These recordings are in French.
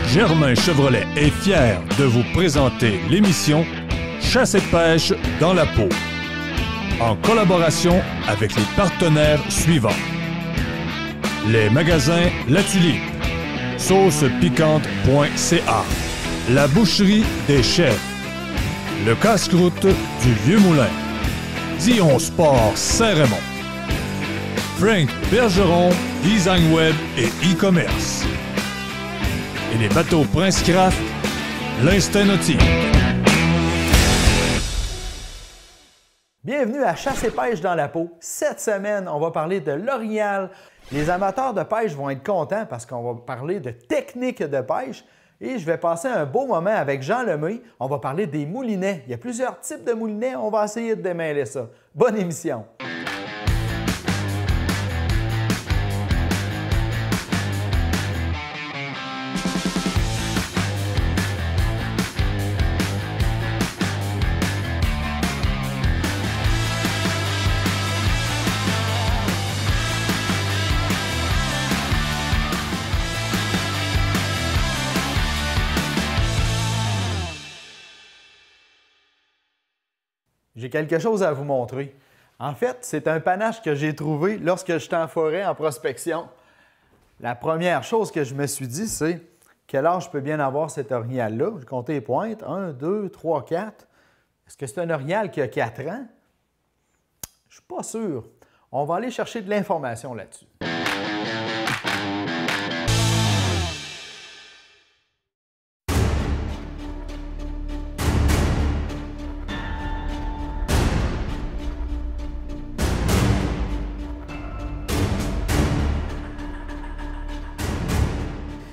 Germain Chevrolet est fier de vous présenter l'émission Chasse et pêche dans la peau, en collaboration avec les partenaires suivants. Les magasins La Tulipe, saucepiquante.ca, la boucherie des chefs, le casse-croûte du Vieux-Moulin, Dion Sport Saint-Raymond, Frank Bergeron, Design Web et e-commerce, et les bateaux Prince Craft, l'Instinct Nautique. Bienvenue à Chasse et pêche dans la peau. Cette semaine, on va parler de l'orignal. Les amateurs de pêche vont être contents parce qu'on va parler de techniques de pêche et je vais passer un beau moment avec Jean Lemay. On va parler des moulinets. Il y a plusieurs types de moulinets. On va essayer de démêler ça. Bonne émission! J'ai quelque chose à vous montrer. En fait, c'est un panache que j'ai trouvé lorsque j'étais en forêt en prospection. La première chose que je me suis dit, c'est quel âge peut bien avoir cet orignal-là? J'ai compté les pointes. 1, 2, 3, 4. Est-ce que c'est un orignal qui a 4 ans? Je ne suis pas sûr. On va aller chercher de l'information là-dessus.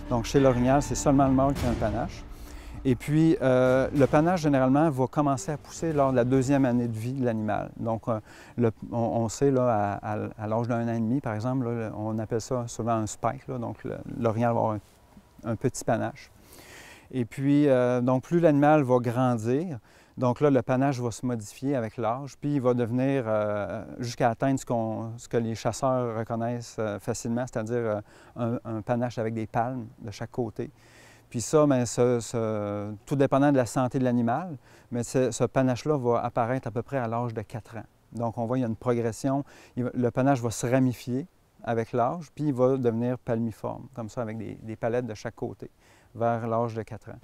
Donc, chez l'orignal, c'est seulement le mâle qui a un panache. Et puis, le panache, généralement, va commencer à pousser lors de la deuxième année de vie de l'animal. Donc, on sait, là, à l'âge d'un an et demi, par exemple, là, on appelle ça souvent un spike. Là, donc, l'orignal va avoir un petit panache. Et puis, donc, plus l'animal va grandir, donc là, le panache va se modifier avec l'âge, puis il va devenir, jusqu'à atteindre ce que les chasseurs reconnaissent facilement, c'est-à-dire un panache avec des palmes de chaque côté. Puis ça, bien, tout dépendant de la santé de l'animal, mais ce panache-là va apparaître à peu près à l'âge de 4 ans. Donc, on voit qu'il y a une progression. Le panache va se ramifier avec l'âge, puis il va devenir palmiforme, comme ça, avec des palettes de chaque côté, vers l'âge de 4 ans.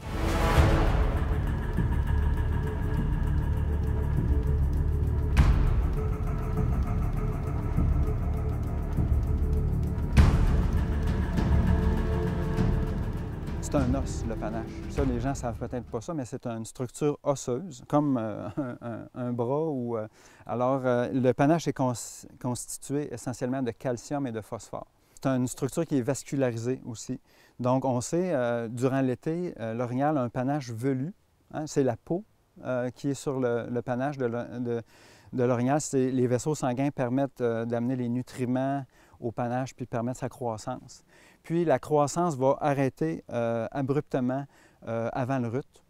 C'est un os, le panache. Ça, les gens ne savent peut-être pas ça, mais c'est une structure osseuse, comme un bras. Alors, le panache est constitué essentiellement de calcium et de phosphore. C'est une structure qui est vascularisée aussi. Donc, on sait, durant l'été, l'orignal a un panache velu. Hein, c'est la peau qui est sur le panache de l'orignal. Les vaisseaux sanguins permettent d'amener les nutriments au panache puis permettre sa croissance. Puis la croissance va arrêter abruptement avant le rut.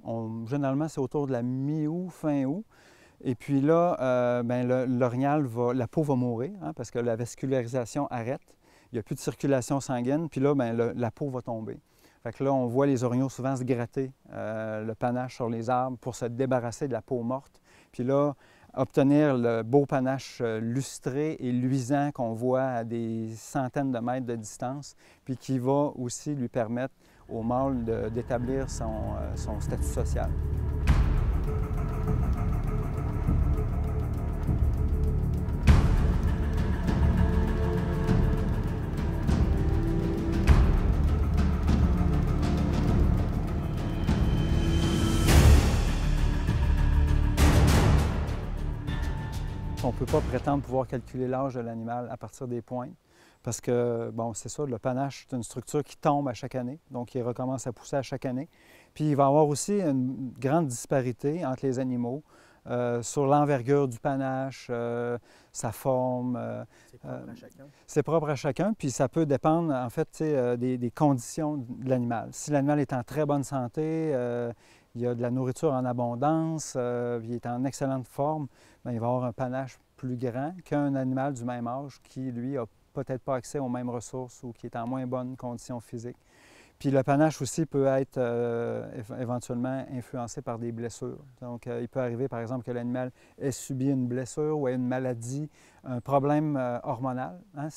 Généralement, c'est autour de la mi-août, fin août. Et puis là, l'orignal, la peau va mourir hein, parce que la vascularisation arrête. Il n'y a plus de circulation sanguine. Puis là, la peau va tomber. Fait que là, on voit les orignaux souvent se gratter le panache sur les arbres pour se débarrasser de la peau morte. Puis là, obtenir le beau panache lustré et luisant qu'on voit à des centaines de mètres de distance, puis qui va aussi lui permettre au mâle d'établir son statut social. On ne peut pas prétendre pouvoir calculer l'âge de l'animal à partir des pointes parce que, bon, c'est ça, le panache, c'est une structure qui tombe à chaque année, donc il recommence à pousser à chaque année. Puis il va y avoir aussi une grande disparité entre les animaux sur l'envergure du panache, sa forme. C'est propre à chacun. C'est propre à chacun, puis ça peut dépendre, en fait, des conditions de l'animal. Si l'animal est en très bonne santé, il y a de la nourriture en abondance, il est en excellente forme, bien, il va avoir un panache plus grand qu'un animal du même âge qui, lui, n'a peut-être pas accès aux mêmes ressources ou qui est en moins bonne condition physique. Puis le panache aussi peut être éventuellement influencé par des blessures. Donc, il peut arriver, par exemple, que l'animal ait subi une blessure ou ait une maladie, un problème hormonal. Hein?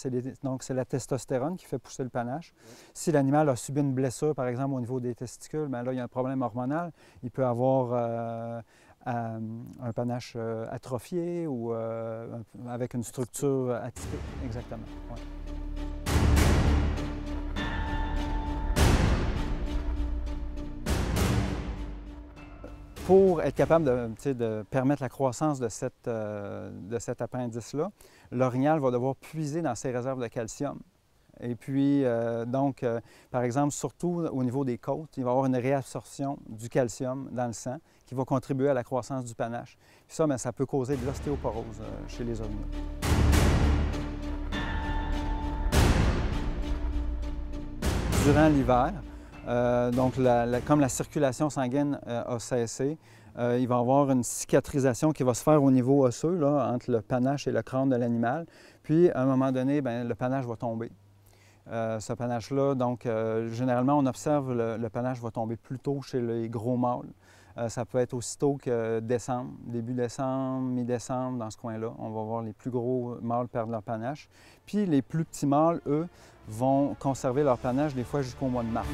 Donc, c'est la testostérone qui fait pousser le panache. Si l'animal a subi une blessure, par exemple, au niveau des testicules, bien là, il y a un problème hormonal. Il peut avoir un panache atrophié ou avec une structure atypique. Exactement. Ouais. Pour être capable de permettre la croissance de cet appendice-là, l'orignal va devoir puiser dans ses réserves de calcium. Et puis, par exemple, surtout au niveau des côtes, il va y avoir une réabsorption du calcium dans le sang qui va contribuer à la croissance du panache. Puis ça, bien, ça peut causer de l'ostéoporose chez les orignaux. Durant l'hiver, comme la circulation sanguine a cessé, il va y avoir une cicatrisation qui va se faire au niveau osseux, là, entre le panache et le crâne de l'animal. Puis, à un moment donné, bien, le panache va tomber. Ce panache-là, donc, généralement, on observe le panache va tomber plus tôt chez les gros mâles. Ça peut être aussitôt que décembre, début décembre, mi-décembre, dans ce coin-là. On va voir les plus gros mâles perdre leur panache. Puis, les plus petits mâles, eux, vont conserver leur panache des fois jusqu'au mois de mars.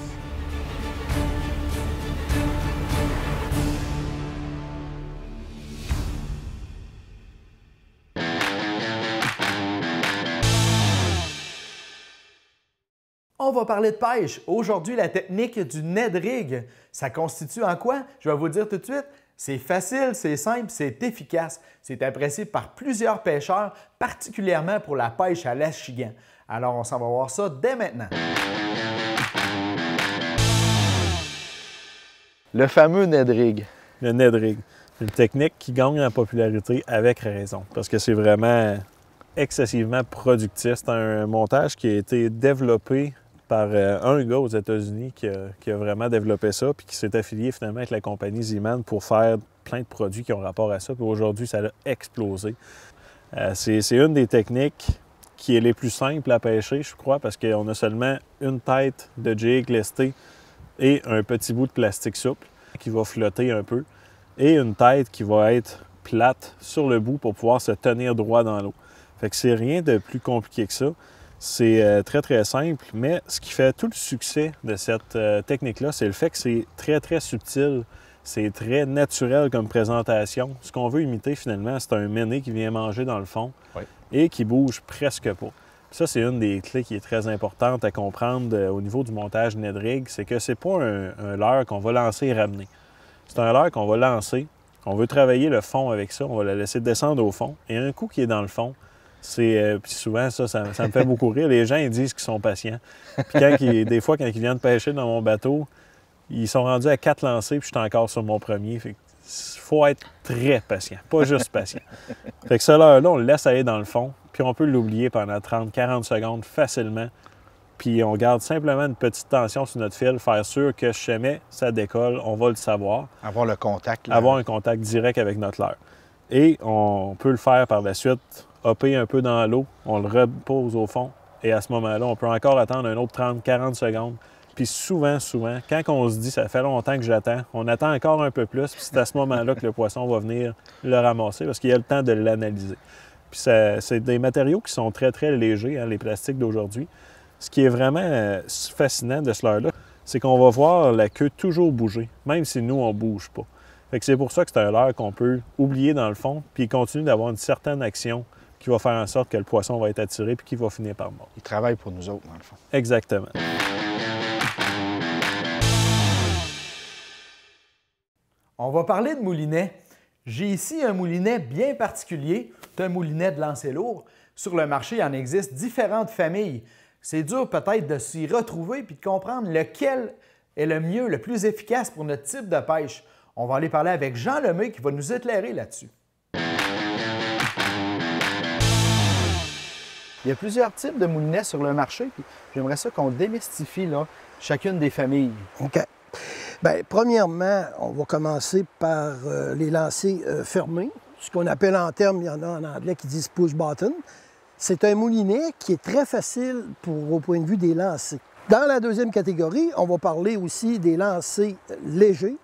On va parler de pêche. Aujourd'hui, la technique du Ned Rig. Ça constitue en quoi? Je vais vous le dire tout de suite. C'est facile, c'est simple, c'est efficace. C'est apprécié par plusieurs pêcheurs, particulièrement pour la pêche à l'achigan. Alors, on s'en va voir ça dès maintenant. Le fameux Ned Rig. Le Ned Rig. Une technique qui gagne en popularité avec raison, parce que c'est vraiment excessivement productif. C'est un montage qui a été développé par un gars aux États-Unis qui a vraiment développé ça, puis qui s'est affilié finalement avec la compagnie Z-Man pour faire plein de produits qui ont rapport à ça. Puis aujourd'hui, ça a explosé. C'est une des techniques qui est les plus simples à pêcher, je crois, parce qu'on a seulement une tête de jig lestée et un petit bout de plastique souple qui va flotter un peu, et une tête qui va être plate sur le bout pour pouvoir se tenir droit dans l'eau. Fait que c'est rien de plus compliqué que ça. C'est très, très simple, mais ce qui fait tout le succès de cette technique-là, c'est le fait que c'est très, très subtil. C'est très naturel comme présentation. Ce qu'on veut imiter, finalement, c'est un méné qui vient manger dans le fond et qui bouge presque pas. Ça, c'est une des clés qui est très importante à comprendre au niveau du montage Ned Rig, c'est que c'est pas un leurre qu'on va lancer et ramener. C'est un leurre qu'on va lancer, on veut travailler le fond avec ça, on va la laisser descendre au fond, et un coup qui est dans le fond, puis souvent, ça me fait beaucoup rire. Les gens, ils disent qu'ils sont patients. Puis des fois, quand ils viennent pêcher dans mon bateau, ils sont rendus à 4 lancers, puis je suis encore sur mon premier. Fait qu'il faut être très patient, pas juste patient. Fait que ce leurre-là, on le laisse aller dans le fond, puis on peut l'oublier pendant 30-40 secondes facilement. Puis on garde simplement une petite tension sur notre fil, faire sûr que jamais ça décolle, on va le savoir. Avoir le contact. Là. Avoir un contact direct avec notre leurre. Et on peut le faire par la suite, hopper un peu dans l'eau, on le repose au fond, et à ce moment-là, on peut encore attendre un autre 30-40 secondes. Puis souvent, quand on se dit « ça fait longtemps que j'attends », on attend encore un peu plus, puis c'est à ce moment-là que le poisson va venir le ramasser, parce qu'il y a le temps de l'analyser. Puis c'est des matériaux qui sont très, très légers, hein, les plastiques d'aujourd'hui. Ce qui est vraiment fascinant de ce leurre-là, c'est qu'on va voir la queue toujours bouger, même si nous, on ne bouge pas. Fait que c'est pour ça que c'est un leurre qu'on peut oublier dans le fond, puis il continue d'avoir une certaine action qui va faire en sorte que le poisson va être attiré puis qu'il va finir par mordre. Il travaille pour nous autres, dans le fond. Exactement. On va parler de moulinet. J'ai ici un moulinet bien particulier. C'est un moulinet de lancer lourd. Sur le marché, il en existe différentes familles. C'est dur peut-être de s'y retrouver puis de comprendre lequel est le mieux, le plus efficace pour notre type de pêche. On va aller parler avec Jean Lemay qui va nous éclairer là-dessus. Il y a plusieurs types de moulinets sur le marché. J'aimerais ça qu'on démystifie là, chacune des familles. OK. Bien, premièrement, on va commencer par les lancers fermés. Ce qu'on appelle en termes, il y en a en anglais qui disent push button. C'est un moulinet qui est très facile au point de vue des lancers. Dans la deuxième catégorie, on va parler aussi des lancers légers,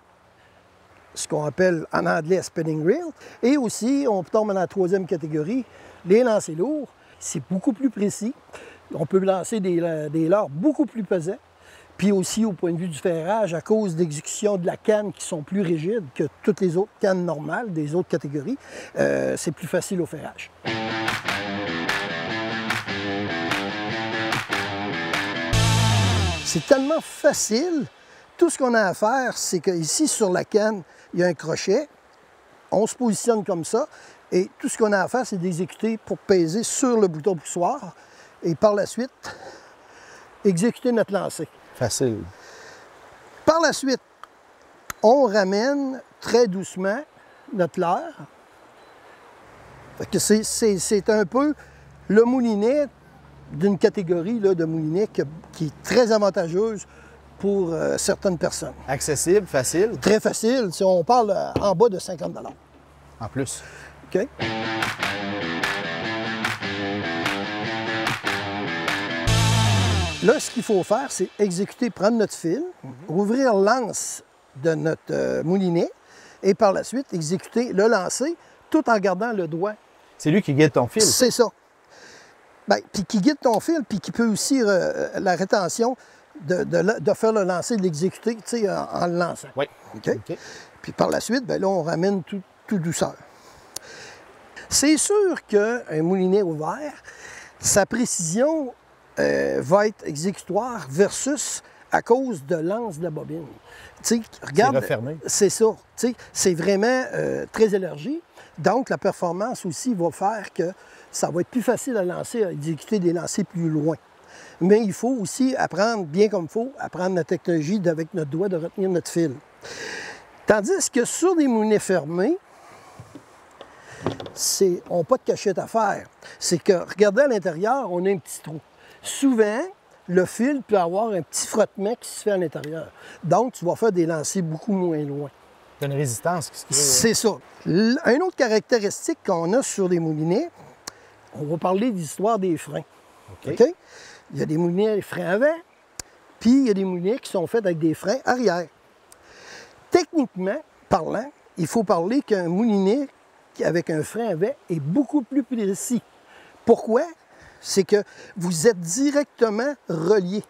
ce qu'on appelle en anglais spinning reel. Et aussi, on tombe dans la troisième catégorie, les lancers lourds. C'est beaucoup plus précis. On peut lancer des leurres beaucoup plus pesants. Puis aussi, au point de vue du ferrage, à cause d'exécution de la canne qui sont plus rigides que toutes les autres cannes normales des autres catégories, c'est plus facile au ferrage. C'est tellement facile. Tout ce qu'on a à faire, c'est qu'ici, sur la canne, il y a un crochet. On se positionne comme ça. Et tout ce qu'on a à faire, c'est d'exécuter pour peser sur le bouton poussoir. Et par la suite, exécuter notre lancer. Facile. Par la suite, on ramène très doucement notre leurre. C'est un peu le moulinet d'une catégorie là, de moulinet qui est très avantageuse pour certaines personnes. Accessible, facile. Très facile, si on parle en bas de 50 $. En plus. OK? Là, ce qu'il faut faire, c'est exécuter, prendre notre fil, rouvrir l'anse de notre moulinet et par la suite, exécuter le lancer tout en gardant le doigt. C'est lui qui guide ton fil. C'est ça. Bien, puis qui guide ton fil, puis qui peut aussi la rétention de faire le lancer, de l'exécuter, tu sais, en le lançant. Oui. OK? Puis par la suite, bien là, on ramène tout douceur. C'est sûr qu'un moulinet ouvert, sa précision va être exécutoire versus à cause de l'anse de la bobine. Tu sais, regarde, c'est refermé. C'est ça. Tu sais, c'est vraiment très élargi. Donc, la performance aussi va faire que ça va être plus facile à lancer, à exécuter des lancers plus loin. Mais il faut aussi apprendre, bien comme il faut, apprendre la technologie avec notre doigt de retenir notre fil. Tandis que sur des moulinets fermés, on n'a pas de cachette à faire. C'est que, regardez à l'intérieur, on a un petit trou. Souvent, le fil peut avoir un petit frottement qui se fait à l'intérieur. Donc, tu vas faire des lancers beaucoup moins loin. Il y a une résistance qui se crée. C'est ça. Une autre caractéristique qu'on a sur les moulinets, on va parler de l'histoire des freins. OK. Il y a des moulinets avec freins avant, puis il y a des moulinets qui sont faits avec des freins arrière. Techniquement parlant, il faut parler qu'un moulinet avec un frein avant est beaucoup plus précis. Pourquoi? C'est que vous êtes directement reliés.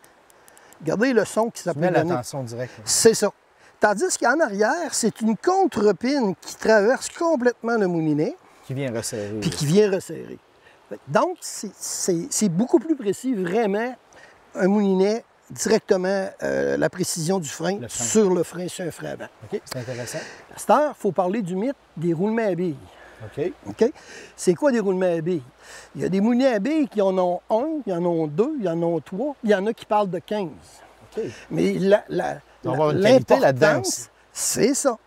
Regardez le son qui s'appelle la tension directe. C'est ça. Tandis qu'en arrière, c'est une contre-pine qui traverse complètement le moulinet. Qui vient resserrer. Puis qui vient resserrer. Donc, c'est beaucoup plus précis, vraiment, un moulinet directement la précision du frein, sur le frein, sur un frein avant. OK, c'est intéressant. À cette heure, il faut parler du mythe des roulements à billes. OK. OK? C'est quoi des roulements à billes? Il y a des moulinets à billes qui en ont 1, il y en ont 2, il y en ont 3, il y en a qui parlent de 15. OK. Mais On va avoir une qualité là-dedans aussi. C'est ça.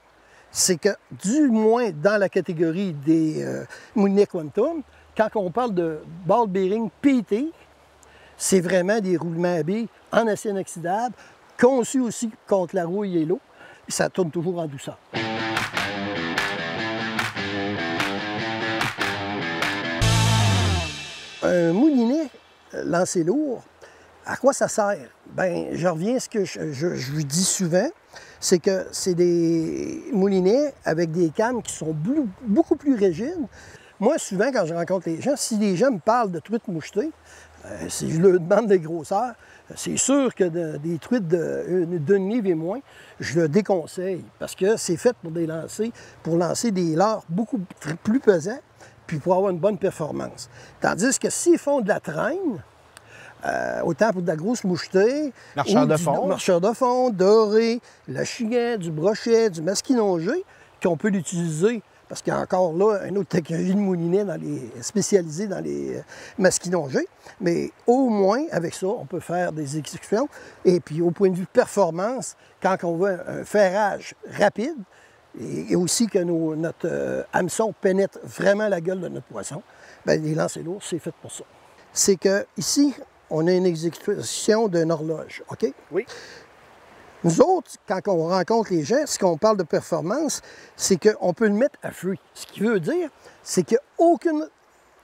C'est que, du moins dans la catégorie des moulinets Quantum, quand on parle de ball bearing PT, c'est vraiment des roulements à billes en acier inoxydable, conçus aussi contre la rouille et l'eau. Ça tourne toujours en douceur. Un moulinet lancé lourd, à quoi ça sert? Bien, je reviens à ce que je vous dis souvent, c'est que c'est des moulinets avec des cannes qui sont beaucoup plus rigides. Moi, souvent, quand je rencontre les gens, si les gens me parlent de truites mouchetées, si je leur demande des grosseurs, c'est sûr que des truites d'une livre et moins, je le déconseille parce que c'est fait pour lancer des leurres beaucoup plus pesants puis pour avoir une bonne performance. Tandis que s'ils font de la traîne, autant pour de la grosse mouchetée, marcheur de fond, doré, le chigan, du brochet, du masquinongé, qu'on peut l'utiliser, parce qu'il y a encore là une autre technologie de moulinet spécialisée dans les masquinongés, mais au moins, avec ça, on peut faire des exécutions. Et puis, au point de vue performance, quand on veut un ferrage rapide, et aussi que notre hameçon pénètre vraiment la gueule de notre poisson, bien, les lancers lourds, c'est fait pour ça. C'est que ici, on a une exécution d'une horloge, OK? Oui. Nous autres, quand on rencontre les gens, ce qu'on parle de performance, c'est qu'on peut le mettre à feu. Ce qui veut dire, c'est qu'il n'y a aucune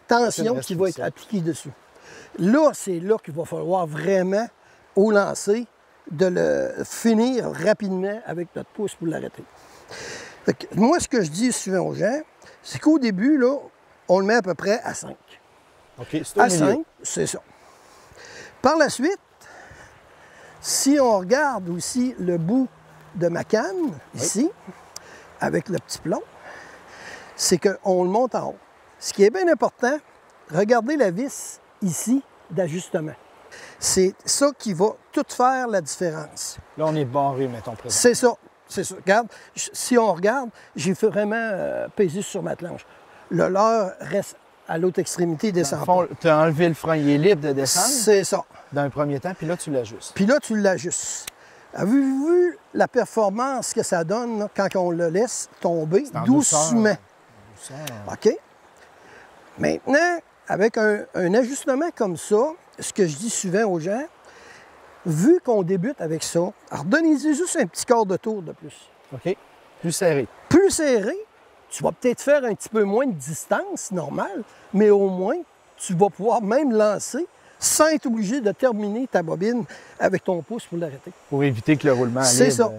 tension qui va être appliquée dessus. Là, c'est là qu'il va falloir vraiment au lancer, de le finir rapidement avec notre pouce pour l'arrêter. Fait que moi, ce que je dis souvent aux gens, c'est qu'au début, là, on le met à peu près à 5. OK, c'est au À milieu. 5, c'est ça. Par la suite, si on regarde aussi le bout de ma canne, ici, avec le petit plomb, c'est qu'on le monte en haut. Ce qui est bien important, regardez la vis ici d'ajustement. C'est ça qui va tout faire la différence. Là, on est barré, mettons, présent. C'est ça. C'est ça. Regarde, si on regarde, j'ai fait vraiment peser sur ma planche. Le leurre reste à l'autre extrémité, Dans descend le fond, tu as enlevé le frein, il est libre de pas. descendre C'est ça. d'un premier temps, puis là, tu l'ajustes. Puis là, tu l'ajustes. Avez-vous vu la performance que ça donne là, quand on le laisse tomber en doucement? douceur. OK? Maintenant, avec un ajustement comme ça, ce que je dis souvent aux gens, vu qu'on débute avec ça, alors donnez-y juste un petit quart de tour de plus. OK? Plus serré. Plus serré, tu vas peut-être faire un petit peu moins de distance normale, mais au moins, tu vas pouvoir même lancer sans être obligé de terminer ta bobine avec ton pouce pour l'arrêter. Pour éviter que le roulement C'est libre, ça.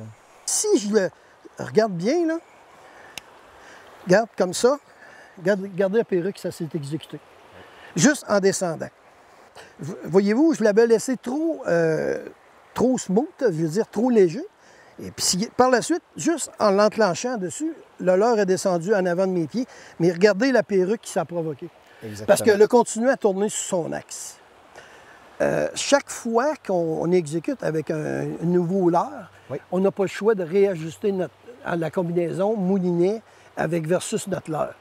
Si je le regarde bien, là, regarde comme ça, regardez la perruque, ça s'est exécuté. Juste en descendant. Voyez-vous, je l'avais laissé trop smooth, je veux dire trop léger. Et puis par la suite, juste en l'enclenchant dessus, le leurre est descendu en avant de mes pieds. Mais regardez la perruque qui s'est provoquée. Exactement. Parce qu'elle a continué à tourner sur son axe. Chaque fois qu'on exécute avec un nouveau leurre, Oui. on n'a pas le choix de réajuster la combinaison moulinet avec versus notre leurre.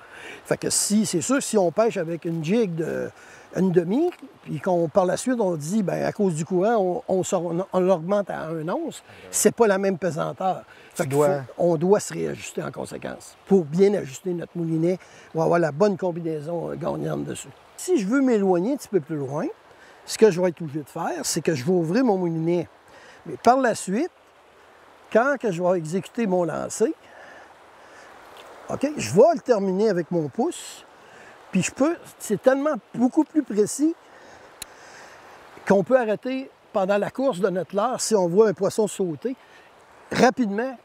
Fait que c'est sûr, si on pêche avec une jig de une demi, puis qu'on par la suite on dit, bien, à cause du courant, on l'augmente à 1 once, c'est pas la même pesanteur. Fait on doit se réajuster en conséquence pour bien ajuster notre moulinet, pour avoir la bonne combinaison gagnante dessus. Si je veux m'éloigner un petit peu plus loin, ce que je vais être obligé de faire, c'est que je vais ouvrir mon moulinet. Mais par la suite, quand que je vais exécuter mon lancer, OK, je vais le terminer avec mon pouce, puis c'est tellement beaucoup plus précis qu'on peut arrêter pendant la course de notre leurre si on voit un poisson sauter. Rapidement,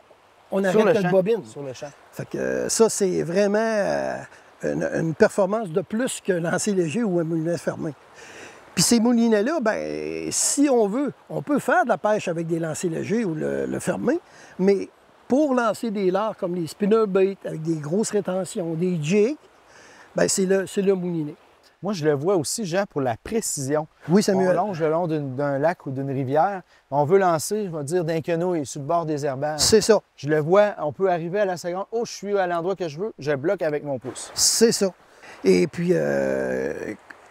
on arrête notre bobine. Sur le champ. Fait que ça, c'est vraiment une performance de plus que lancer léger ou un moulinet fermé. Puis ces moulinets-là, bien, si on veut, on peut faire de la pêche avec des lancers légers ou le fermé, mais pour lancer des leurres comme les spinnerbait avec des grosses rétentions, des jigs, bien, c'est le moulinet. Moi, je le vois aussi, Jean, pour la précision. Oui, Samuel. On longe le long d'un lac ou d'une rivière. On veut lancer, je vais dire, d'un quenouille sur le bord des herbages. C'est ça. Je le vois, on peut arriver à la seconde. Oh, je suis à l'endroit que je veux, je bloque avec mon pouce. C'est ça. Et puis,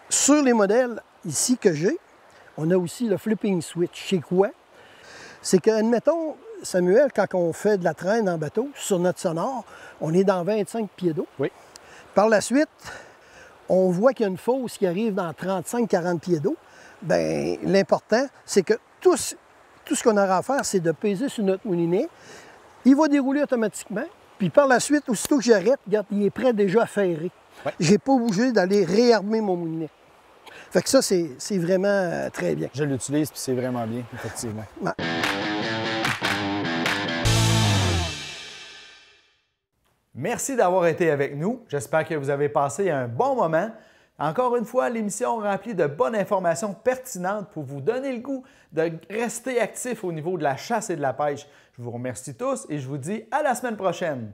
sur les modèles ici que j'ai, on a aussi le flipping switch. C'est quoi? C'est que, admettons, Samuel, quand on fait de la traîne en bateau, sur notre sonore, on est dans 25 pieds d'eau. Oui. Par la suite, on voit qu'il y a une fosse qui arrive dans 35-40 pieds d'eau. Bien, l'important, c'est que tout ce qu'on aura à faire, c'est de peser sur notre moulinet. Il va dérouler automatiquement. Puis par la suite, aussitôt que j'arrête, regarde, il est prêt déjà à ferrer. Ouais. Je n'ai pas bougé d'aller réarmer mon moulinet. Fait que ça, c'est vraiment très bien. Je l'utilise, puis c'est vraiment bien, effectivement. Ouais. Merci d'avoir été avec nous. J'espère que vous avez passé un bon moment. Encore une fois, l'émission remplie de bonnes informations pertinentes pour vous donner le goût de rester actif au niveau de la chasse et de la pêche. Je vous remercie tous et je vous dis à la semaine prochaine.